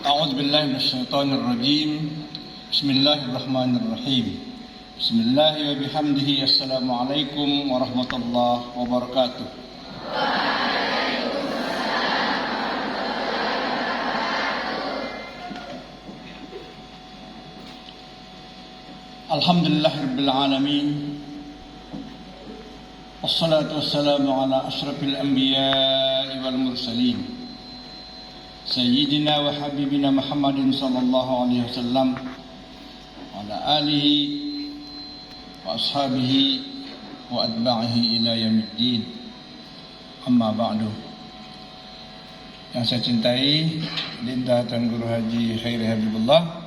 أعوذ بالله من الشيطان الرجيم. بسم الله الرحمن الرحيم. بسم الله وبحمده. السلام عليكم ورحمة الله وبركاته. Alhamdulillah Rabbil Alamin. Wassalatu wassalamu ala ashrafil anbiya'i wal mursalin Sayyidina wa Habibina Muhammadin sallallahu alaihi wasallam wa ala alihi wa ashabihi wa atba'ihi ila yaumiddin. Amma ba'du. Yang saya cintai Linda Tuan Guru Haji Khairi Habibullah,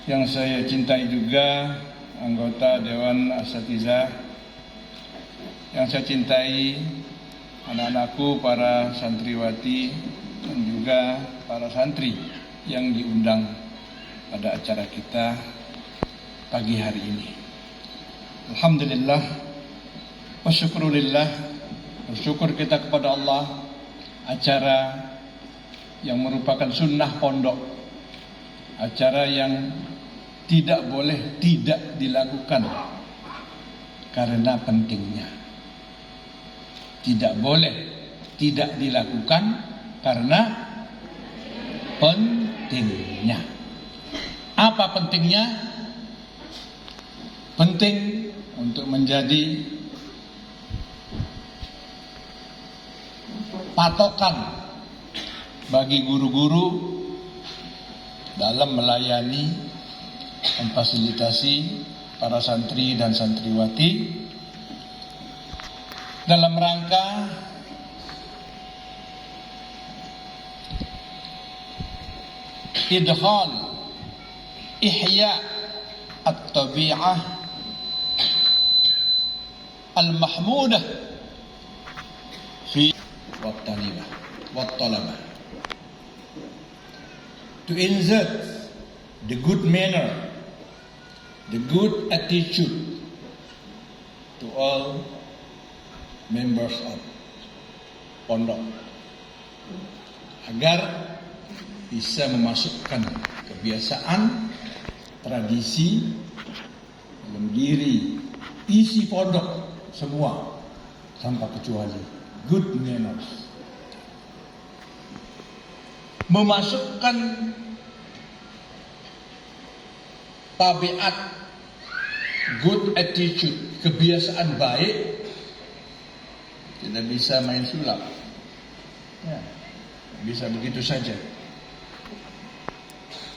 yang saya cintai juga anggota Dewan Asatizah, yang saya cintai anak-anakku, para santriwati dan juga para santri yang diundang pada acara kita pagi hari ini. Alhamdulillah wa syukrulillah, bersyukur kita kepada Allah, acara yang merupakan sunnah pondok, acara yang tidak boleh tidak dilakukan karena pentingnya. Tidak boleh tidak dilakukan karena pentingnya. Apa pentingnya? Penting untuk menjadi patokan bagi guru-guru dalam melayani, memfasilitasi para santri dan santriwati dalam rangka idhal ihya at-tabi'ah al-mahmudah fi wat-talabah, to insert the good manner, the good attitude to all members of pondok, agar bisa memasukkan kebiasaan, tradisi dalam diri isi pondok semua tanpa kecuali, good manners, memasukkan tabiat, good attitude, kebiasaan baik. Tidak bisa main sulap, ya, bisa begitu saja,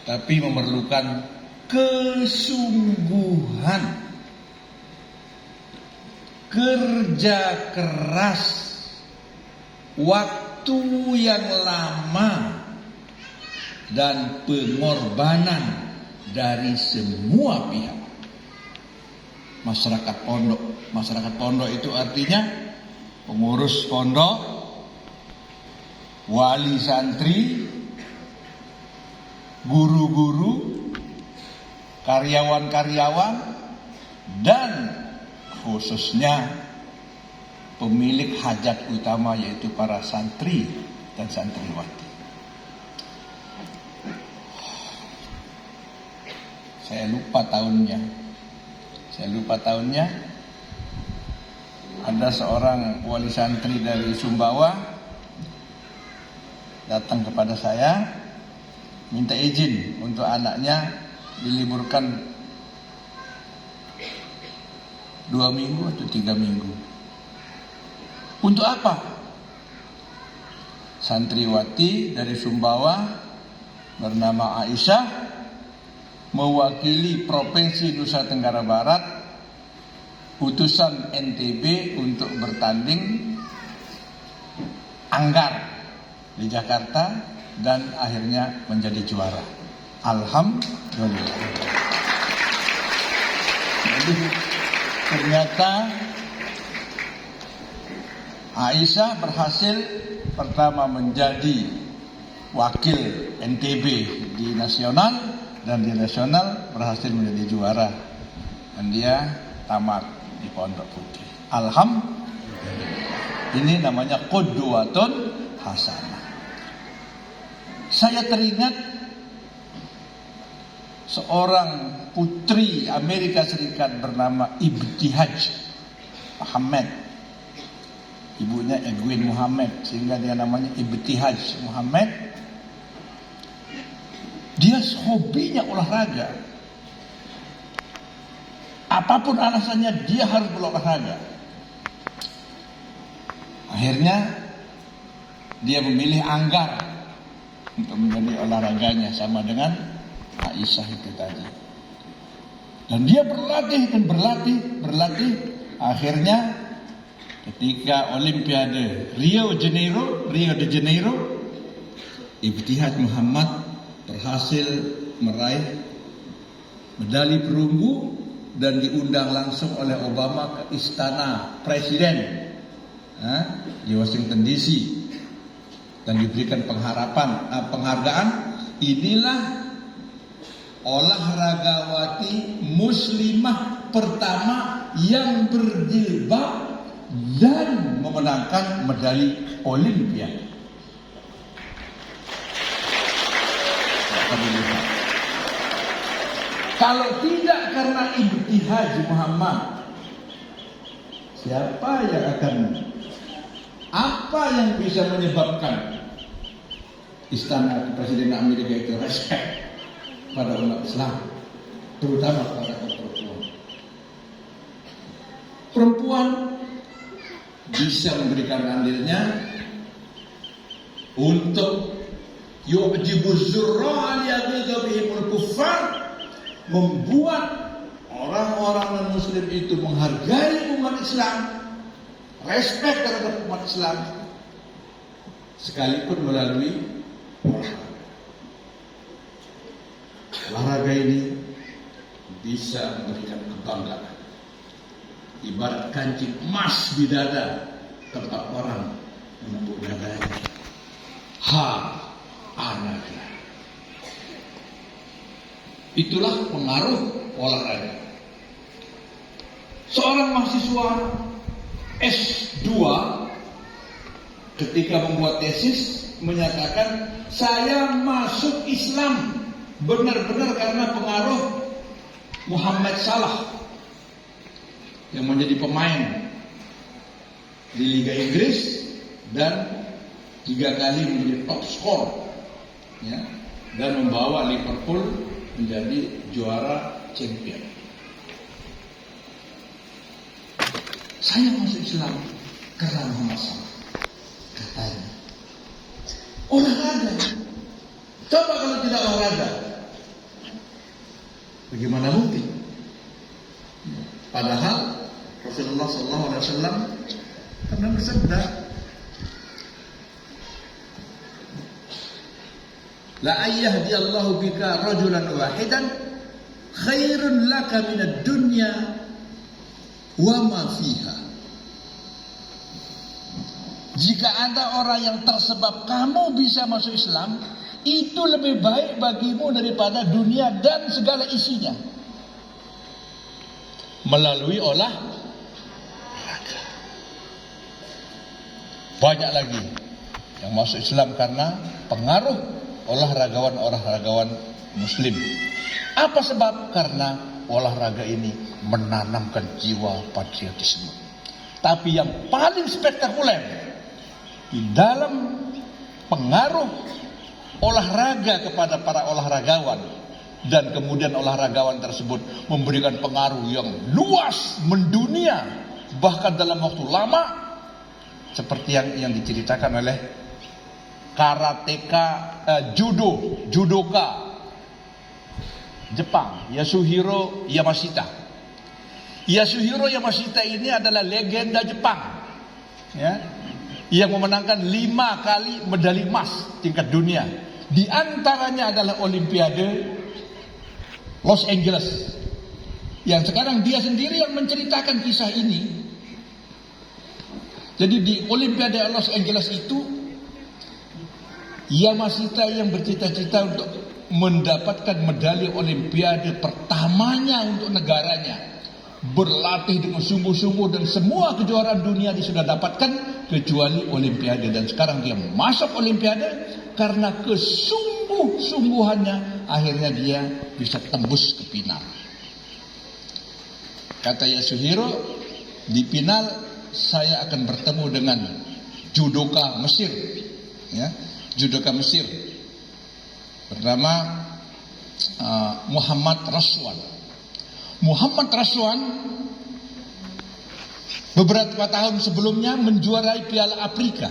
tapi memerlukan kesungguhan, kerja keras, waktu yang lama, dan pengorbanan dari semua pihak. Masyarakat pondok itu artinya pengurus pondok, wali santri, guru-guru, karyawan-karyawan, dan khususnya pemilik hajat utama, yaitu para santri dan santriwati. Saya lupa tahunnya. Ada seorang wali santri dari Sumbawa datang kepada saya, minta izin untuk anaknya diliburkan 2 minggu atau 3 minggu. Untuk apa? Santriwati dari Sumbawa bernama Aisyah mewakili Provinsi Nusa Tenggara Barat, utusan NTB untuk bertanding anggar di Jakarta, dan akhirnya menjadi juara. Alhamdulillah. Jadi ternyata Aisyah berhasil pertama menjadi wakil NTB di nasional, dan di nasional berhasil menjadi juara, dan dia tamat di Pondok Putri. Alhamdulillah. Ini namanya qudwatun hasanah. Saya teringat seorang putri Amerika Serikat bernama Ibtihaj Muhammad. Ibunya Edwin Muhammad, sehingga dia namanya Ibtihaj Muhammad. Dia hobinya olahraga. Apapun alasannya dia harus berolahraga. Akhirnya dia memilih anggar untuk menjadi olahraganya, sama dengan Aisyah itu tadi. Dan dia berlatih dan berlatih. Akhirnya ketika Olimpiade Rio de Janeiro, Ibtihaj Muhammad berhasil meraih medali perunggu dan diundang langsung oleh Obama ke istana presiden di Washington DC dan diberikan penghargaan. Inilah olahragawati muslimah pertama yang berjilbab dan memenangkan medali Olimpiade. Kalau tidak karena Ibtihaj Muhammad, siapa yang akan, apa yang bisa menyebabkan istana Presiden Amerika itu respect pada umat Islam, terutama pada perempuan. Perempuan bisa memberikan andilnya untuk yu'jibuz zurra liyaghdha bihimul kuffar, membuat orang-orang non-muslim itu menghargai umat Islam, respect terhadap umat Islam, sekalipun melalui olahraga. Olahraga ini bisa memberikan kebanggaan, ibarat kancing emas di dada tempat orang menepuk dadanya. Anaknya. Itulah pengaruh olahraga. Seorang mahasiswa S2 ketika membuat tesis menyatakan, saya masuk Islam benar-benar karena pengaruh Muhammad Salah yang menjadi pemain di Liga Inggris dan 3 kali menjadi top skor, ya, dan membawa Liverpool menjadi juara champion. Saya masuk Islam karena Muhammad Salah, katanya. Olahraga. Coba kalau tidak olahraga, bagaimana mungkin? Padahal Rasulullah SAW pernah bersabda, la ayyahdiallahu bika rajulan wahidan khairun laka minad dunya wa ma fiha. Jika ada orang yang tersebab kamu bisa masuk Islam, itu lebih baik bagimu daripada dunia dan segala isinya. Melalui olahraga. Banyak lagi yang masuk Islam karena pengaruh olahragawan muslim. Apa sebab? Karena olahraga ini menanamkan jiwa patriotisme. Tapi yang paling spektakuler di dalam pengaruh olahraga kepada para olahragawan, dan kemudian olahragawan tersebut memberikan pengaruh yang luas, mendunia, bahkan dalam waktu lama, seperti yang diceritakan oleh karateka judoka Jepang, Yasuhiro Yamashita. Yasuhiro Yamashita ini adalah legenda Jepang, ya, yang memenangkan 5 kali medali emas tingkat dunia. Di antaranya adalah Olimpiade Los Angeles, yang sekarang dia sendiri yang menceritakan kisah ini. Jadi di Olimpiade Los Angeles itu, Yamashita yang bercita-cita untuk mendapatkan medali Olimpiade pertamanya untuk negaranya, berlatih dengan sungguh-sungguh, dan semua kejuaraan dunia dia sudah dapatkan kecuali Olimpiade. Dan sekarang dia masuk Olimpiade karena kesungguh-sungguhannya akhirnya dia bisa tembus ke final. Kata Yasuhiro, di final saya akan bertemu dengan judoka Mesir, ya, judoka Mesir bernama Muhammad Raswan. Muhammad Raswan beberapa tahun sebelumnya menjuarai Piala Afrika,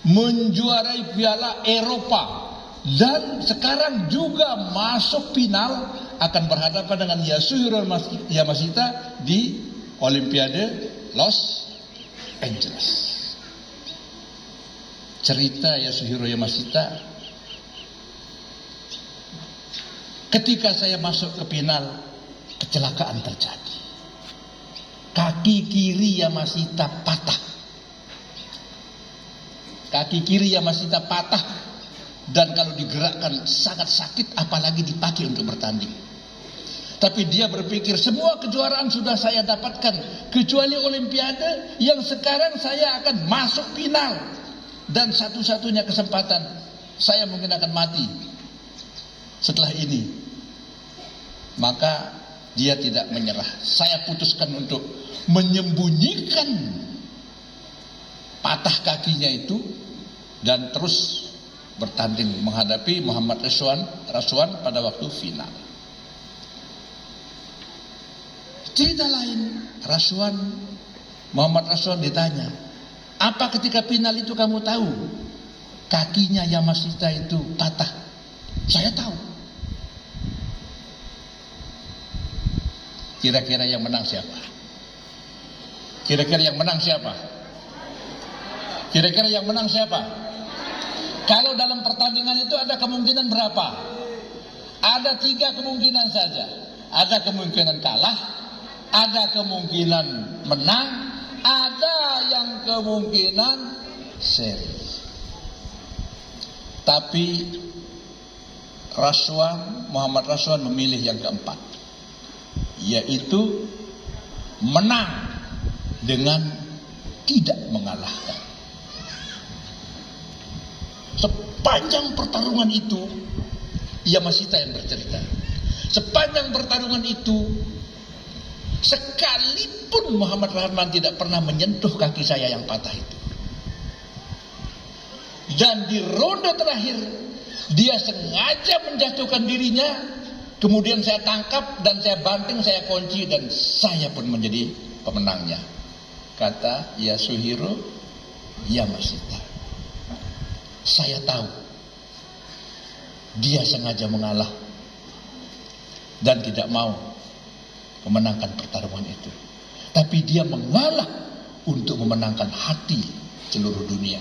menjuarai Piala Eropa, dan sekarang juga masuk final akan berhadapan dengan Yasuhiro Yamashita di Olimpiade Los Angeles. Cerita Yasuhiro Yamashita, ketika saya masuk ke final, kecelakaan terjadi. Kaki kiri Yamashita patah. Kaki kiri Yamashita patah, dan kalau digerakkan sangat sakit, apalagi dipakai untuk bertanding. Tapi dia berpikir semua kejuaraan sudah saya dapatkan, kecuali Olimpiade yang sekarang saya akan masuk final. Dan satu-satunya kesempatan saya mungkin akan mati setelah ini. Maka dia tidak menyerah. Saya putuskan untuk menyembunyikan patah kakinya itu dan terus bertanding menghadapi Muhammad Raswan pada waktu final. Cerita lain, Muhammad Raswan ditanya, apa ketika final itu kamu tahu kakinya Yamashita itu patah? Saya tahu. Kira-kira yang menang siapa? Kira-kira yang menang siapa? Kira-kira yang menang siapa? Kalau dalam pertandingan itu ada kemungkinan berapa? Ada 3 kemungkinan saja. Ada kemungkinan kalah, ada kemungkinan menang, ada yang kemungkinan seri. Tapi Muhammad Raswan memilih yang keempat, yaitu menang dengan tidak mengalahkan. Sepanjang pertarungan itu, Yamashita yang bercerita, sepanjang pertarungan itu, sekalipun Muhammad Raswan tidak pernah menyentuh kaki saya yang patah itu. Dan di ronde terakhir, dia sengaja menjatuhkan dirinya, kemudian saya tangkap dan saya banting, saya kunci, dan saya pun menjadi pemenangnya. Kata Yasuhiro Yamashita, saya tahu dia sengaja mengalah dan tidak mau memenangkan pertarungan itu. Tapi dia mengalah untuk memenangkan hati seluruh dunia.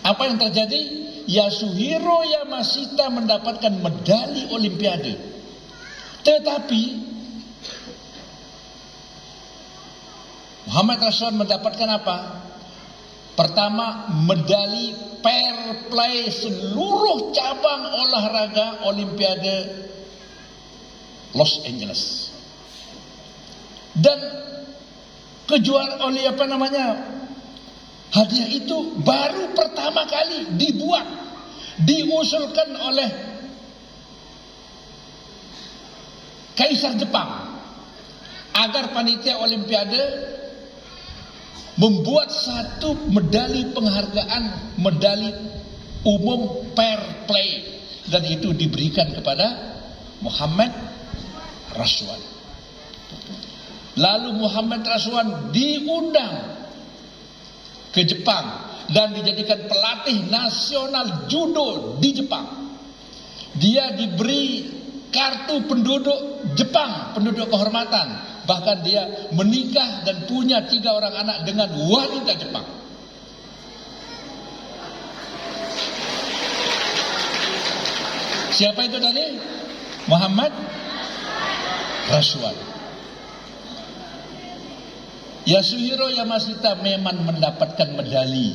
Apa yang terjadi? Yasuhiro Yamashita mendapatkan medali Olimpiade. Tetapi Muhammad Raswan mendapatkan apa? Pertama, medali fair play seluruh cabang olahraga Olimpiade Los Angeles. Dan hadiah itu baru pertama kali diusulkan oleh Kaisar Jepang agar panitia Olimpiade membuat satu medali penghargaan, medali umum fair play, dan itu diberikan kepada Muhammad Raswan. Lalu Muhammad Raswan diundang ke Jepang dan dijadikan pelatih nasional judo di Jepang. Dia diberi kartu penduduk Jepang, penduduk kehormatan. Bahkan dia menikah dan punya 3 orang anak dengan wanita Jepang. Siapa itu tadi? Muhammad Raswan. Yasuhiro Yamashita memang mendapatkan medali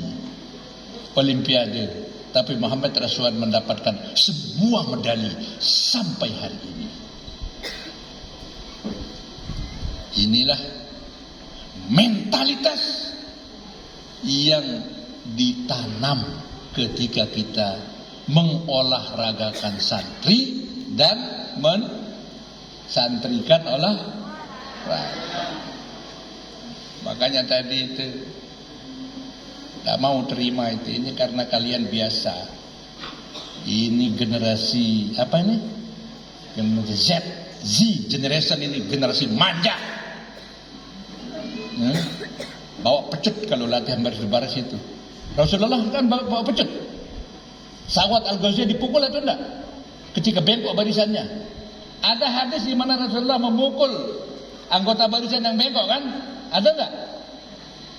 Olimpiade, tapi Muhammad Raswan mendapatkan semua medali sampai hari ini. Inilah mentalitas yang ditanam ketika kita mengolahragakan santri dan mensantrikan olahraga. Makanya tadi itu gak mau terima itu. Ini karena kalian biasa. Ini generasi apa ini? Generasi Z generation ini generasi manja. Bawa pecut kalau latihan baris-baris itu. Rasulullah kan bawa pecut. Sawat Al-Ghaziyah dipukul atau enggak? Ketika bengkok barisannya. Ada hadis di mana Rasulullah memukul anggota barisan yang bengkok kan? Ada enggak?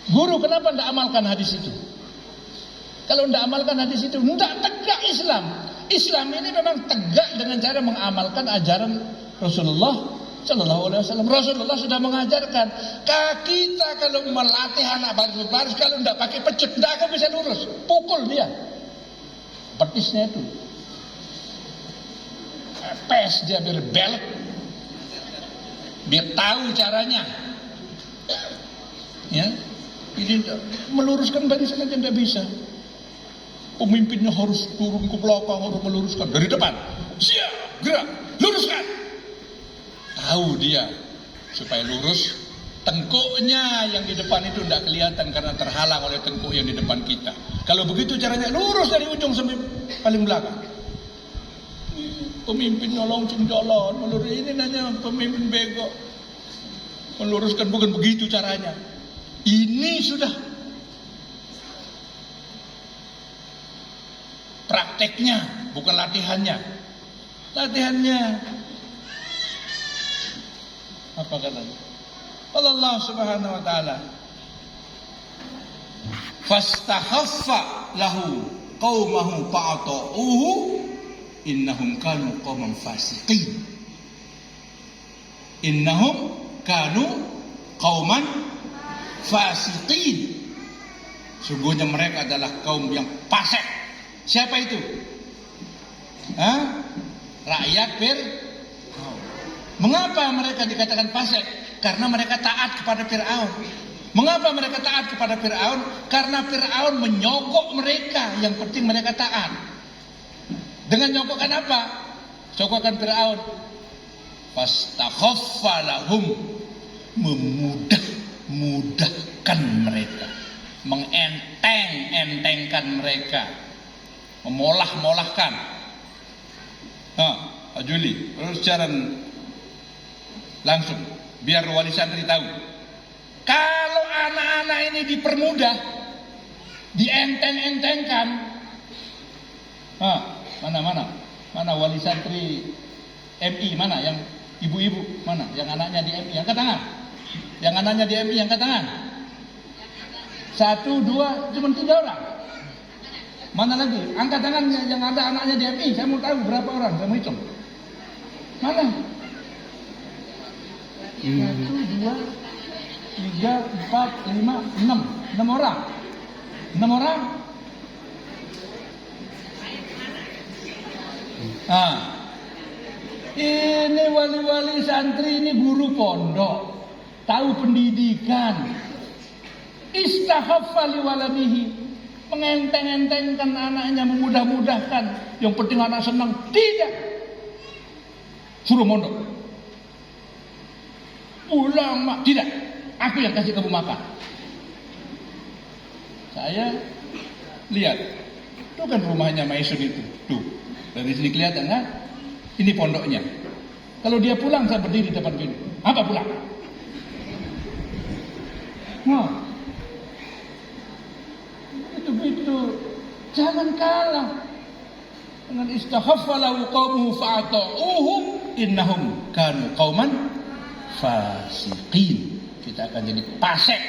Guru kenapa enggak amalkan hadis itu? Kalau enggak amalkan hadis itu, enggak tegak Islam. Islam ini memang tegak dengan cara mengamalkan ajaran Rasulullah Sallallahu Alaihi Wasallam. Rasulullah sudah mengajarkan. Kita kalau melatih anak baris-baris, kalau enggak pakai pecut, enggak akan bisa lurus. Pukul dia. Petisnya itu. Pes dia biar belok. Biar tahu caranya. Ya. Ini meluruskan barisan aja enggak bisa. Pemimpinnya harus turun ke belakang, harus meluruskan dari depan. Siap, gerak, luruskan. Tahu dia supaya lurus. Tengkuknya yang di depan itu tidak kelihatan karena terhalang oleh tengkuk yang di depan kita. Kalau begitu caranya lurus dari ujung sampai paling belakang. Pemimpinnya langsung jalan melurus. Ini nanya pemimpin bego. Meluruskan bukan begitu caranya. Ini sudah prakteknya, bukan latihannya. Latihannya apa katanya? Allah Subhanahu wa taala fastahaffa lahu qaumahu fa'ata'uhu innahum kanu qauman fasiqin. Innahum kanu qauman fasiqin. Sungguhnya mereka adalah kaum yang fasik. Siapa itu? Rakyat Fir'aun. Mengapa mereka dikatakan fasik? Karena mereka taat kepada Fir'aun. Mengapa mereka taat kepada Fir'aun? Karena Fir'aun menyogok mereka. Yang penting mereka taat. Dengan nyogokkan apa? Nyogokkan Fir'aun. Fastakhaffa lahum. Memudahkan mereka. Mengentengkan mereka. Memolah-molahkan. Pak Juli, terus secara langsung biar wali santri tahu. Kalau anak-anak ini dipermudah, dienteng-entengkan, mana wali santri MI, mana yang ibu-ibu, mana yang anaknya di MI, angkat tangan. Yang anaknya di MI, angkat tangan. 1, 2, cuma 3 orang. Mana lagi? Angkat tangannya yang ada anaknya di MI. Saya mau tahu berapa orang. Saya mau hitung. Mana? 1, 2, 3, 4, 5, 6. 6 orang. 6 orang. Ini wali-wali santri, ini guru pondok. Tahu pendidikan. Istahaffa li waladihi. Mengenteng-entengkan anaknya, memudah-mudahkan. Yang penting anak senang. Tidak. Suruh mondok. Pulang mak. Tidak. Aku yang kasih kamu makan. Saya lihat. Itu kan rumahnya Maisun itu. Tuh. Dari sini kelihatan kan? Ini pondoknya. Kalau dia pulang saya berdiri di depan gini. Apa pulang? Itu jangan kalah dengan istahaffa lahu qaumuhu fa'ata'uhu innahum kanu qauman fasiqin. Kita akan jadi fasik.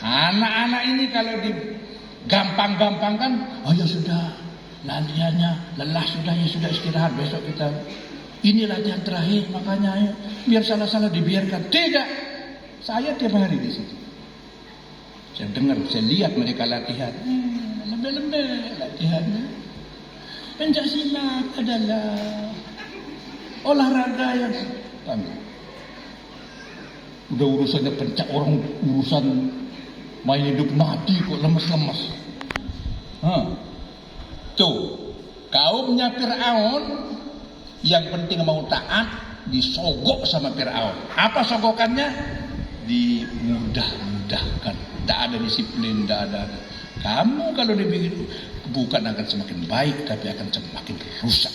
Anak-anak ini kalau digampang-gampangkan, oh ya sudah, latihannya lelah sudah, ya sudah istirahat, besok kita ini latihan terakhir, makanya ayo, biar salah-salah dibiarkan. Tidak. Saya tiap hari di situ. Saya dengar, saya lihat mereka latihan. Lembek-lembek latihannya. Pencak silat adalah olahraga yang udah urusannya pencak, orang urusan main hidup mati kok lemes-lemes. Tuh, kaumnya Fir'aun yang penting mau taat disogok sama Fir'aun. Apa sogokannya? Dimudah-mudahkan. Tidak ada disiplin, tidak ada. Kamu kalau dibikin bukan akan semakin baik, tapi akan semakin rusak.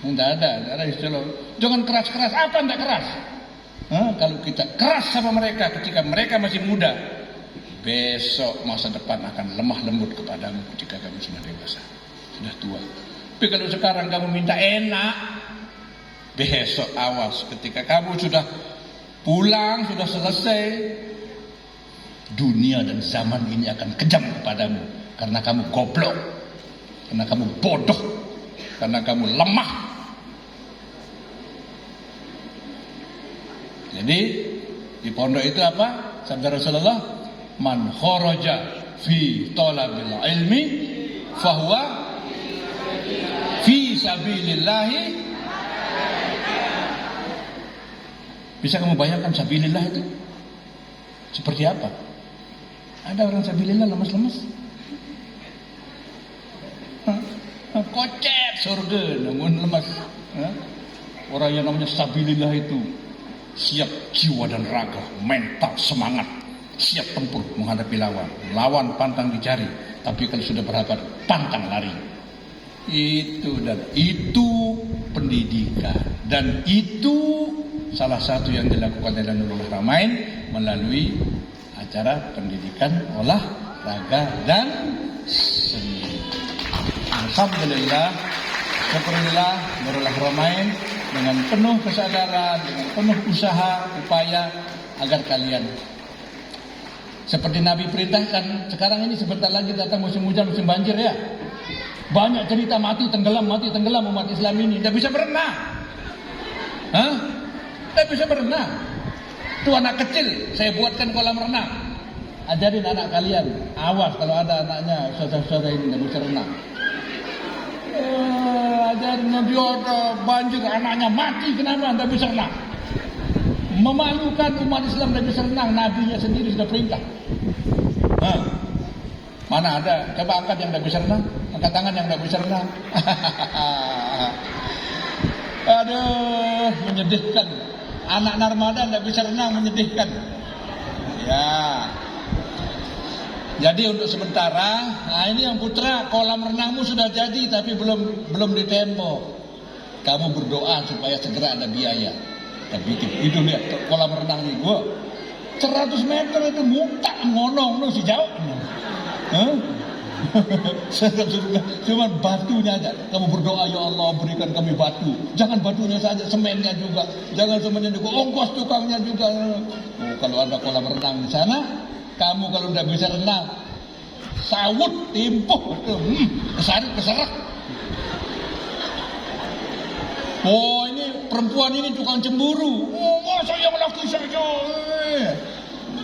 Tidak ada istilah. Jangan keras-keras. Apa tidak keras? Kalau kita keras sama mereka ketika mereka masih muda, besok masa depan akan lemah lembut kepadamu ketika kamu sudah dewasa, sudah tua. Tapi kalau sekarang kamu minta enak, besok awas ketika kamu sudah pulang, sudah selesai, dunia dan zaman ini akan kejam kepadamu karena kamu goblok, karena kamu bodoh, karena kamu lemah. Jadi di pondok itu apa? Sabda Rasulullah, man kharaja fi talabil ilmi fahuwa fi sabilillahi. Bisa kamu bayangkan sabilillah itu seperti apa? Ada orang sabilillah lemas-lemas, kocek surga namun lemas. Orang yang namanya sabilillah itu siap jiwa dan raga, mental, semangat, siap tempur menghadapi lawan. Lawan pantang dicari, tapi kalau sudah berhadapan pantang lari. Itu pendidikan, dan itu salah satu yang dilakukan oleh Nurul Haramain melalui acara pendidikan olahraga dan seni. Alhamdulillah, syukurillah Nurul Haramain dengan penuh kesadaran, dengan penuh usaha, upaya agar kalian seperti Nabi perintahkan. Sekarang ini sebentar lagi datang musim hujan, musim banjir ya. Banyak cerita mati tenggelam umat Islam ini. Tidak bisa berenang. Tidak bisa berenang. Itu anak kecil, saya buatkan kolam renang. Ajarin anak kalian. Awas kalau ada anaknya, saudara-saudara ini tidak bisa renang. Ajarin nanti ada banjir, anaknya mati, kenapa tidak bisa renang? Memalukan umat Islam tidak bisa renang. Nabinya sendiri sudah perintah. Mana ada? Coba angkat yang tidak bisa renang. Angkat tangan yang tidak bisa renang. Aduh, menyedihkan. Anak narmada tidak bisa renang, menyedihkan. Ya. Jadi untuk sementara, nah ini yang putra, kolam renangmu sudah jadi tapi belum ditembok. Kamu berdoa supaya segera ada biaya. Kita bikin. Itu lihat kolam renang ini gua 100 meter itu muka ngonong lu si jauh. Cuma batunya aja. Kamu berdoa, ya Allah berikan kami batu. Jangan batunya saja, semennya juga. Jangan semennya juga, ongkos tukangnya juga. Kalau ada kolam renang di sana, kamu kalau tidak bisa renang, sawut, timpuh, keserak. Oh ini perempuan ini tukang cemburu. Oh saya laki saja.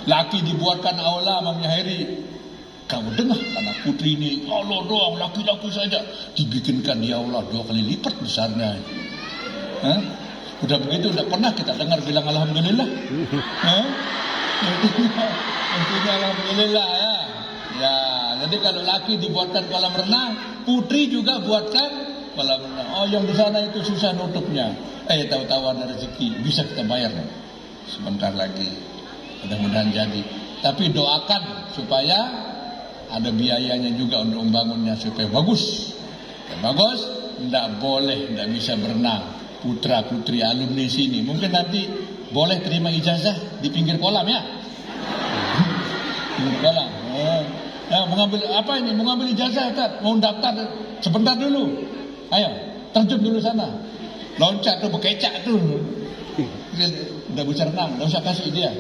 Laki dibuatkan aula Mamnya Heri. Kamu dengar anak putri ini, Allah doang laki-laki saja, dibikinkan di aula 2 kali lipat besarnya. Udah begitu, udah pernah kita dengar bilang alhamdulillah. Intinya alhamdulillah ya. Ya, jadi kalau laki dibuatkan kolam renang, putri juga buatkan kolam renang. Oh, yang di sana itu susah nutupnya. Tahu-tahu ada rezeki, bisa kita bayar. Sebentar lagi, mudah-mudahan jadi. Tapi doakan supaya ada biayanya juga untuk membangunnya supaya bagus. Bagus, tidak boleh, tidak bisa berenang. Putra putri alumni sini, mungkin nanti boleh terima ijazah di pinggir kolam ya. Pinggir kolam. Mengambil apa ini? Mengambil ijazah, Ustaz. Mau daftar sebentar dulu. Ayo, terjun dulu sana. Loncat tuh, bekecak tuh. Tidak bisa renang, tidak usah kasih dia.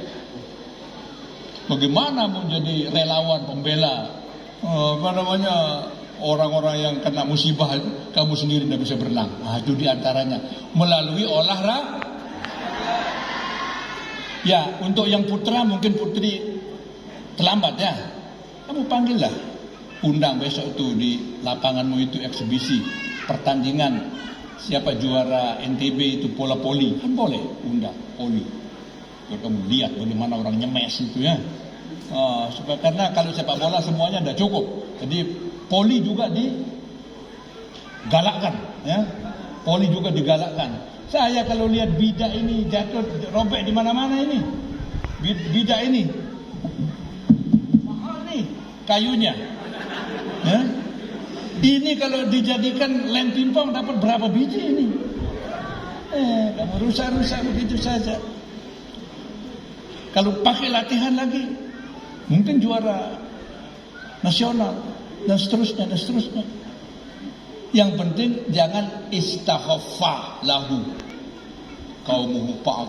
Bagaimana menjadi relawan pembela orang-orang yang kena musibah, kamu sendiri tidak bisa berenang. Itu diantaranya melalui olahraga. Ya, untuk yang putra mungkin putri terlambat ya. Kamu panggillah, undang besok tuh di lapanganmu itu eksibisi pertandingan. Siapa juara NTB itu bola poli, kan boleh undang poli. Kalau kamu lihat bagaimana orang nyemes itu ya. Karena kalau sepak bola semuanya dah cukup. Jadi poli juga digalakkan, ya. Poli juga digalakkan. Saya kalau lihat bidak ini jatuh robek di mana-mana ini. Bidak ini mahal nih kayunya. Ya. Ini kalau dijadikan lem pimpong dapat berapa biji ini? Kamu rusak-rusak begitu saja. Kalau pakai latihan lagi, mungkin juara nasional dan seterusnya dan seterusnya. Yang penting jangan istaghfar lahu qaumuhu